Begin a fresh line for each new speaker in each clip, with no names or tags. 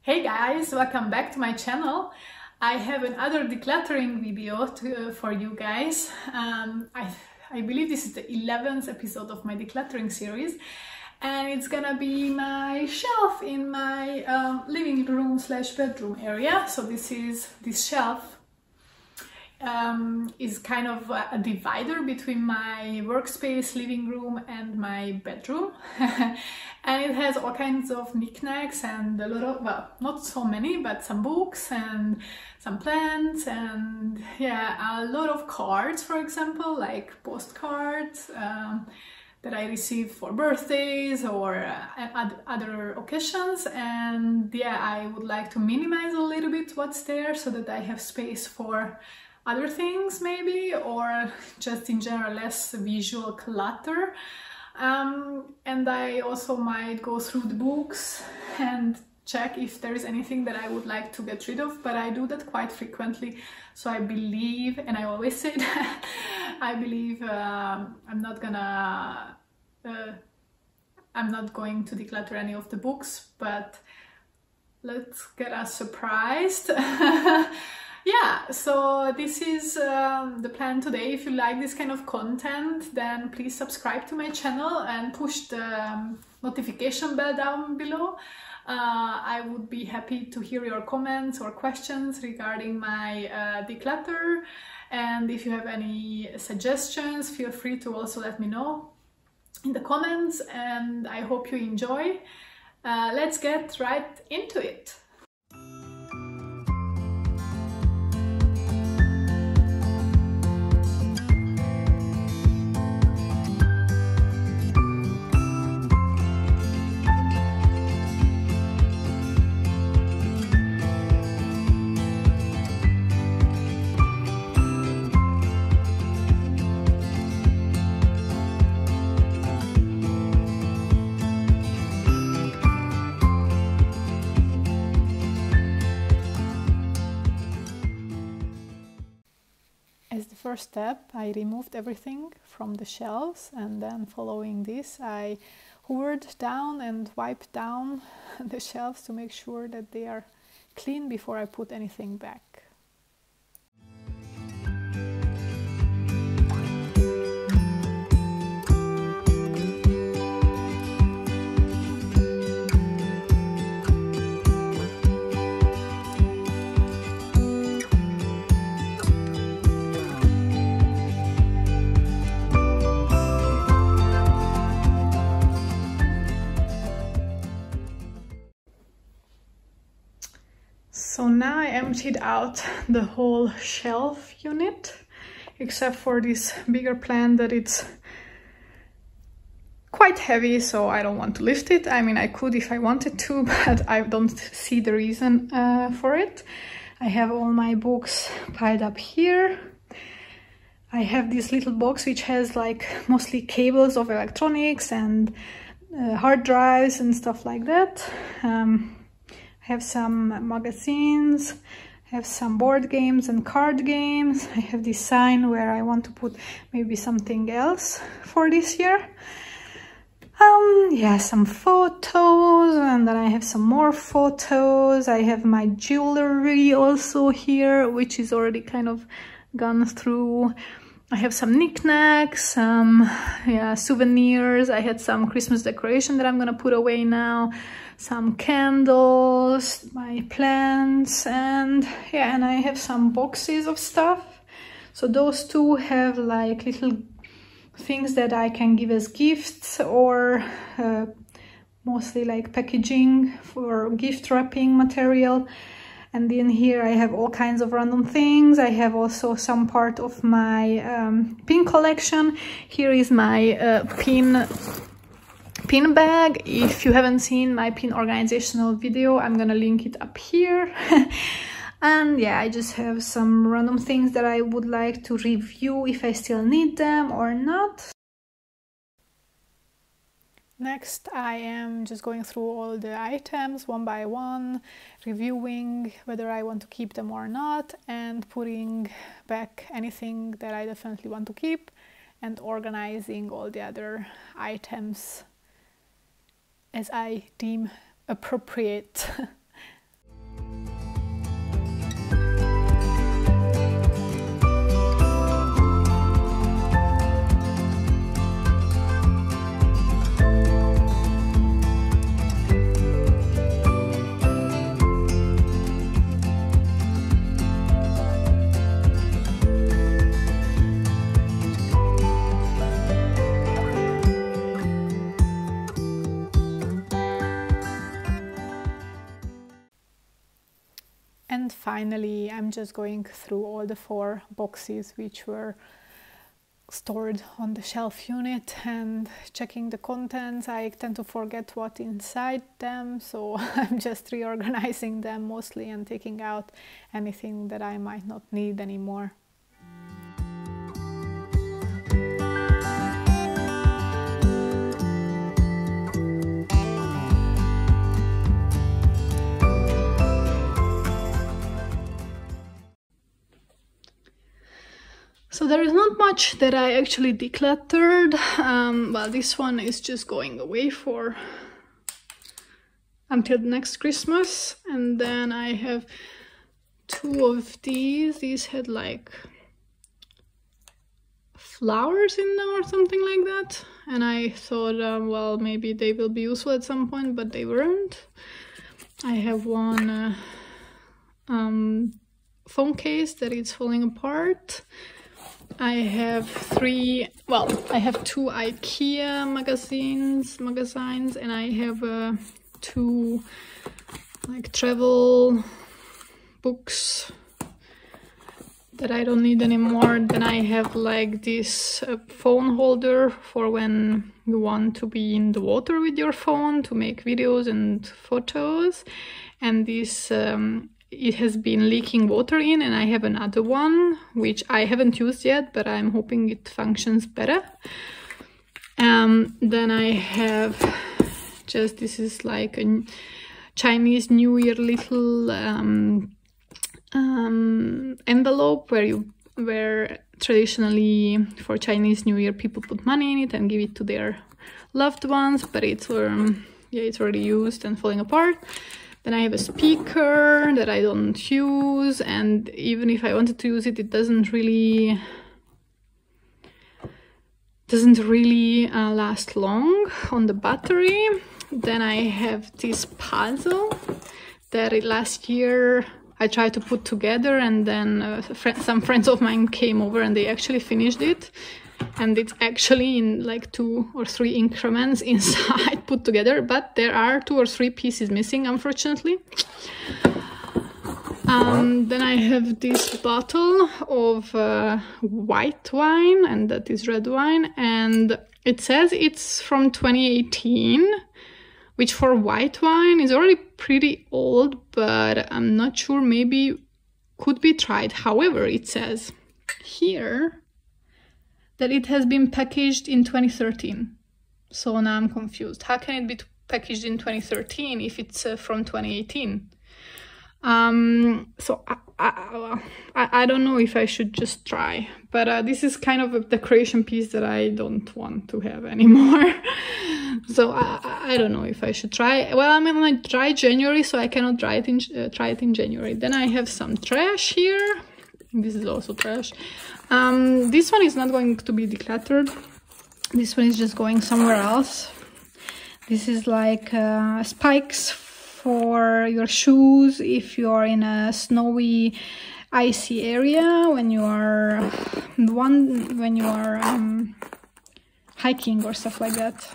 Hey guys, welcome back to my channel. I have another decluttering video for you guys. I believe this is the 11th episode of my decluttering series, and it's gonna be my shelf in my living room / bedroom area. So this shelf is kind of a divider between my workspace, living room and my bedroom. And it has all kinds of knickknacks and a lot of, well, not so many, but some books and some plants and yeah, a lot of cards, for example, like postcards that I receive for birthdays or other occasions. And yeah, I would like to minimize a little bit what's there so that I have space for other things maybe, or just in general less visual clutter. And I also might go through the books and check if there is anything that I would like to get rid of, but I do that quite frequently. So I believe, and I always say that, I believe I'm not going to declutter any of the books, but let's get us surprised. Yeah, so this is the plan today. If you like this kind of content, then please subscribe to my channel and push the notification bell down below. I would be happy to hear your comments or questions regarding my declutter. And if you have any suggestions, feel free to also let me know in the comments, and I hope you enjoy. Let's get right into it. As the first step, I removed everything from the shelves, and then following this, I hoovered down and wiped down the shelves to make sure that they are clean before I put anything back. So now I emptied out the whole shelf unit, except for this bigger plant that it's quite heavy, so I don't want to lift it. I mean, I could if I wanted to, but I don't see the reason for it. I have all my books piled up here. I have this little box which has like mostly cables of electronics and hard drives and stuff like that. I have some magazines, I have some board games and card games. I have this sign where I want to put maybe something else for this year. Yeah, some photos, and then I have some more photos. I have my jewelry also here, which is already kind of gone through. I have some knickknacks, some souvenirs. I had some Christmas decoration that I'm gonna put away now. Some candles, my plants, and yeah, and I have some boxes of stuff. So those two have like little things that I can give as gifts, or mostly like packaging for gift wrapping material. And then here I have all kinds of random things. I have also some part of my pin collection. Here is my pin bag. If you haven't seen my pin organizational video, I'm gonna link it up here. And yeah, I just have some random things that I would like to review if I still need them or not. Next, I am just going through all the items one by one, reviewing whether I want to keep them or not, and putting back anything that I definitely want to keep, and organizing all the other items as I deem appropriate. And finally, I'm just going through all the 4 boxes which were stored on the shelf unit and checking the contents. I tend to forget what's inside them, so I'm just reorganizing them mostly and taking out anything that I might not need anymore. So there is not much that I actually decluttered. Well, this one is just going away for until next Christmas. And then I have 2 of these. These had like flowers in them or something like that. And I thought, well, maybe they will be useful at some point, but they weren't. I have one phone case that is falling apart. I have 2 IKEA magazines, and I have 2 like travel books that I don't need anymore. Then I have like this phone holder for when you want to be in the water with your phone to make videos and photos. And this it has been leaking water in, and I have another one which I haven't used yet, but I'm hoping it functions better. Then I have just, this is like a Chinese New Year little envelope where traditionally for Chinese New Year people put money in it and give it to their loved ones, but it's already used and falling apart. Then I have a speaker that I don't use, and even if I wanted to use it, it doesn't really last long on the battery. Then I have this puzzle that last year I tried to put together, and then some friends of mine came over and they actually finished it. And it's actually in like 2 or 3 increments inside put together, but there are 2 or 3 pieces missing, unfortunately. Then I have this bottle of white wine, and that is red wine, and it says it's from 2018, which for white wine is already pretty old, but I'm not sure, maybe could be tried. However, it says here that it has been packaged in 2013. So now I'm confused. How can it be packaged in 2013 if it's from 2018? So I don't know if I should just try, but this is kind of a decoration piece that I don't want to have anymore. So I don't know if I should try. Well, I'm in my dry January, so I cannot try it in January. Then I have some trash here. This is also trash. This one is not going to be decluttered. This one is just going somewhere else. This is like spikes for your shoes if you are in a snowy, icy area when you are hiking or stuff like that.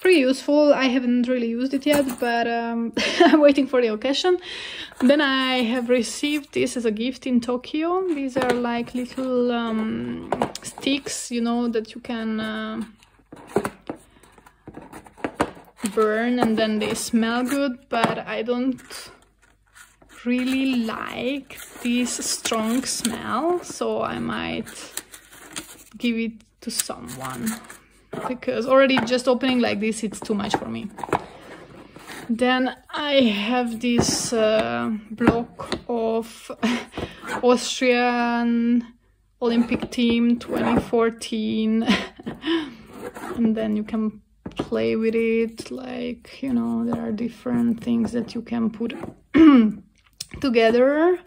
Pretty useful. I haven't really used it yet, but I'm waiting for the occasion. Then I have received this as a gift in Tokyo. These are like little sticks, you know, that you can burn and then they smell good, but I don't really like this strong smell, so I might give it to someone, because already just opening like this, it's too much for me. Then I have this block of Austrian Olympic team 2014 and then you can play with it, like, you know, there are different things that you can put together,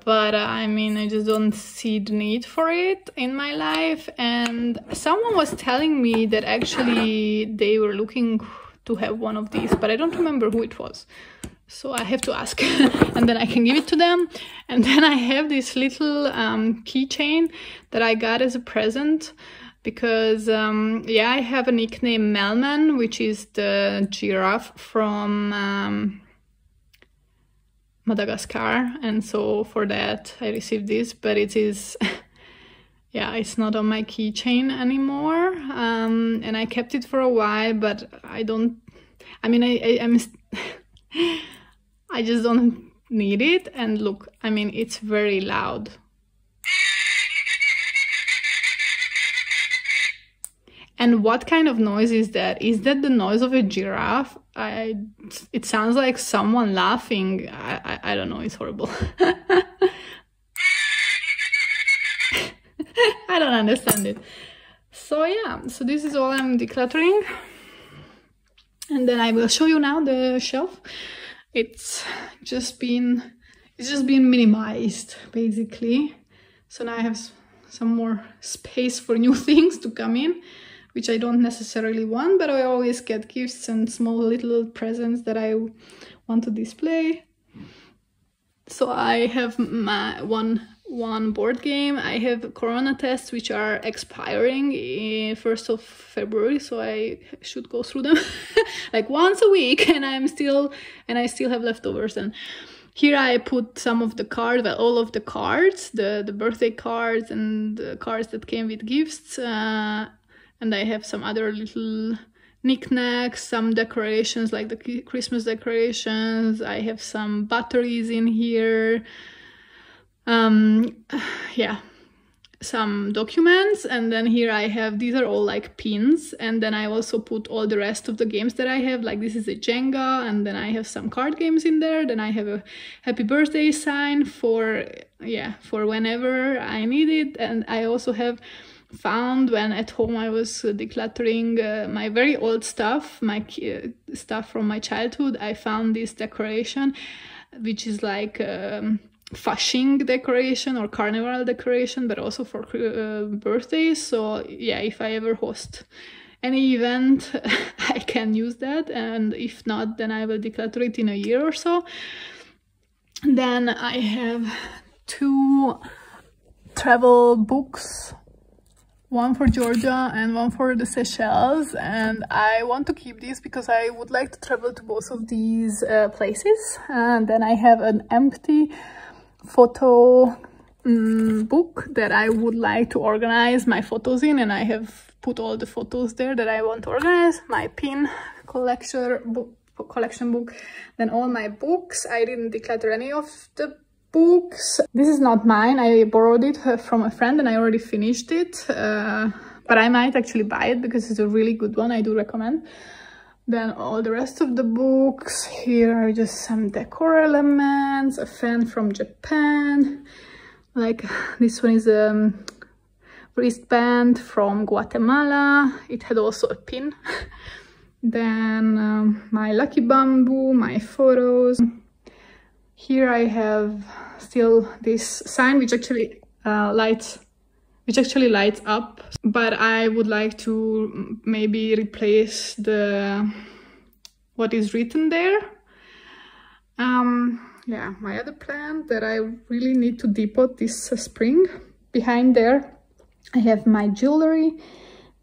but I mean, I just don't see the need for it in my life. And someone was telling me that actually they were looking to have one of these, but I don't remember who it was, so I have to ask and then I can give it to them. And then I have this little keychain that I got as a present, because yeah, I have a nickname Melman, which is the giraffe from Madagascar, and so for that I received this, but it is yeah, it's not on my keychain anymore, and I kept it for a while, but I just don't need it. And look, I mean, it's very loud. And what kind of noise is that? Is that the noise of a giraffe? It sounds like someone laughing. I don't know, it's horrible. I don't understand it. So yeah, so this is all I'm decluttering. And then I will show you now the shelf. It's just been minimized, basically. So now I have some more space for new things to come in, which I don't necessarily want, but I always get gifts and small little presents that I want to display. So I have my one board game. I have Corona tests, which are expiring in 1st of February, so I should go through them like once a week, and I still have leftovers. And here I put some of the cards, well, all of the cards, the birthday cards and the cards that came with gifts, and I have some other little knickknacks, some decorations like the Christmas decorations. I have some batteries in here. Yeah, some documents, and then here I have, these are all like pins, and then I also put all the rest of the games that I have, like this is a Jenga, and then I have some card games in there. Then I have a happy birthday sign for whenever I need it. And I also have found, when at home I was decluttering my very old stuff, my stuff from my childhood, I found this decoration, which is like Fasching decoration or carnival decoration, but also for birthdays. So yeah, if I ever host any event, I can use that, and if not, then I will declutter it in a year or so. Then I have 2 travel books, one for Georgia and one for the Seychelles, and I want to keep these because I would like to travel to both of these places. And then I have an empty photo book that I would like to organize my photos in, and I have put all the photos there that I want to organize. My pin collection book, then all my books. I didn't declutter any of the books. This is not mine, I borrowed it from a friend and I already finished it, but I might actually buy it because it's a really good one. I do recommend. Then all the rest of the books. Here are just some decor elements, a fan from Japan, like this one is a wristband from Guatemala. It had also a pin. Then my lucky bamboo, my photos. Here I have still this sign which actually lights up, but I would like to maybe replace what is written there. Yeah, my other plant that I really need to depot this spring. Behind there I have my jewelry,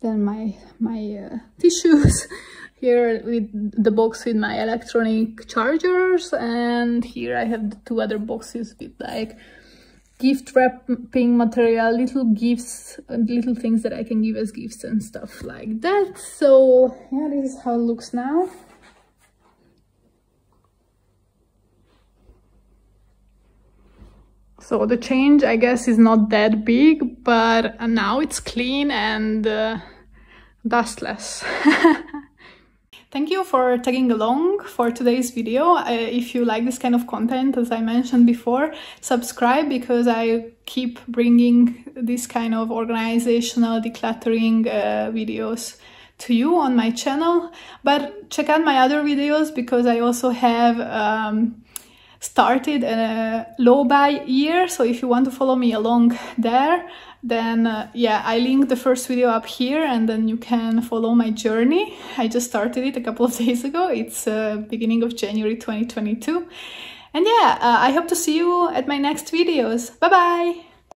then my tissues. Here with the box with my electronic chargers, and here I have the 2 other boxes with like gift wrapping material, little gifts, little things that I can give as gifts and stuff like that. So yeah, this is how it looks now. So the change, I guess, is not that big, but now it's clean and dustless. Thank you for tagging along for today's video. If you like this kind of content, as I mentioned before, subscribe, because I keep bringing this kind of organizational decluttering videos to you on my channel. But check out my other videos, because I also have started a low buy year. So if you want to follow me along there, then yeah, I link the first video up here, and then you can follow my journey. I just started it a couple of days ago. It's beginning of January 2022. And yeah, I hope to see you at my next videos. Bye bye!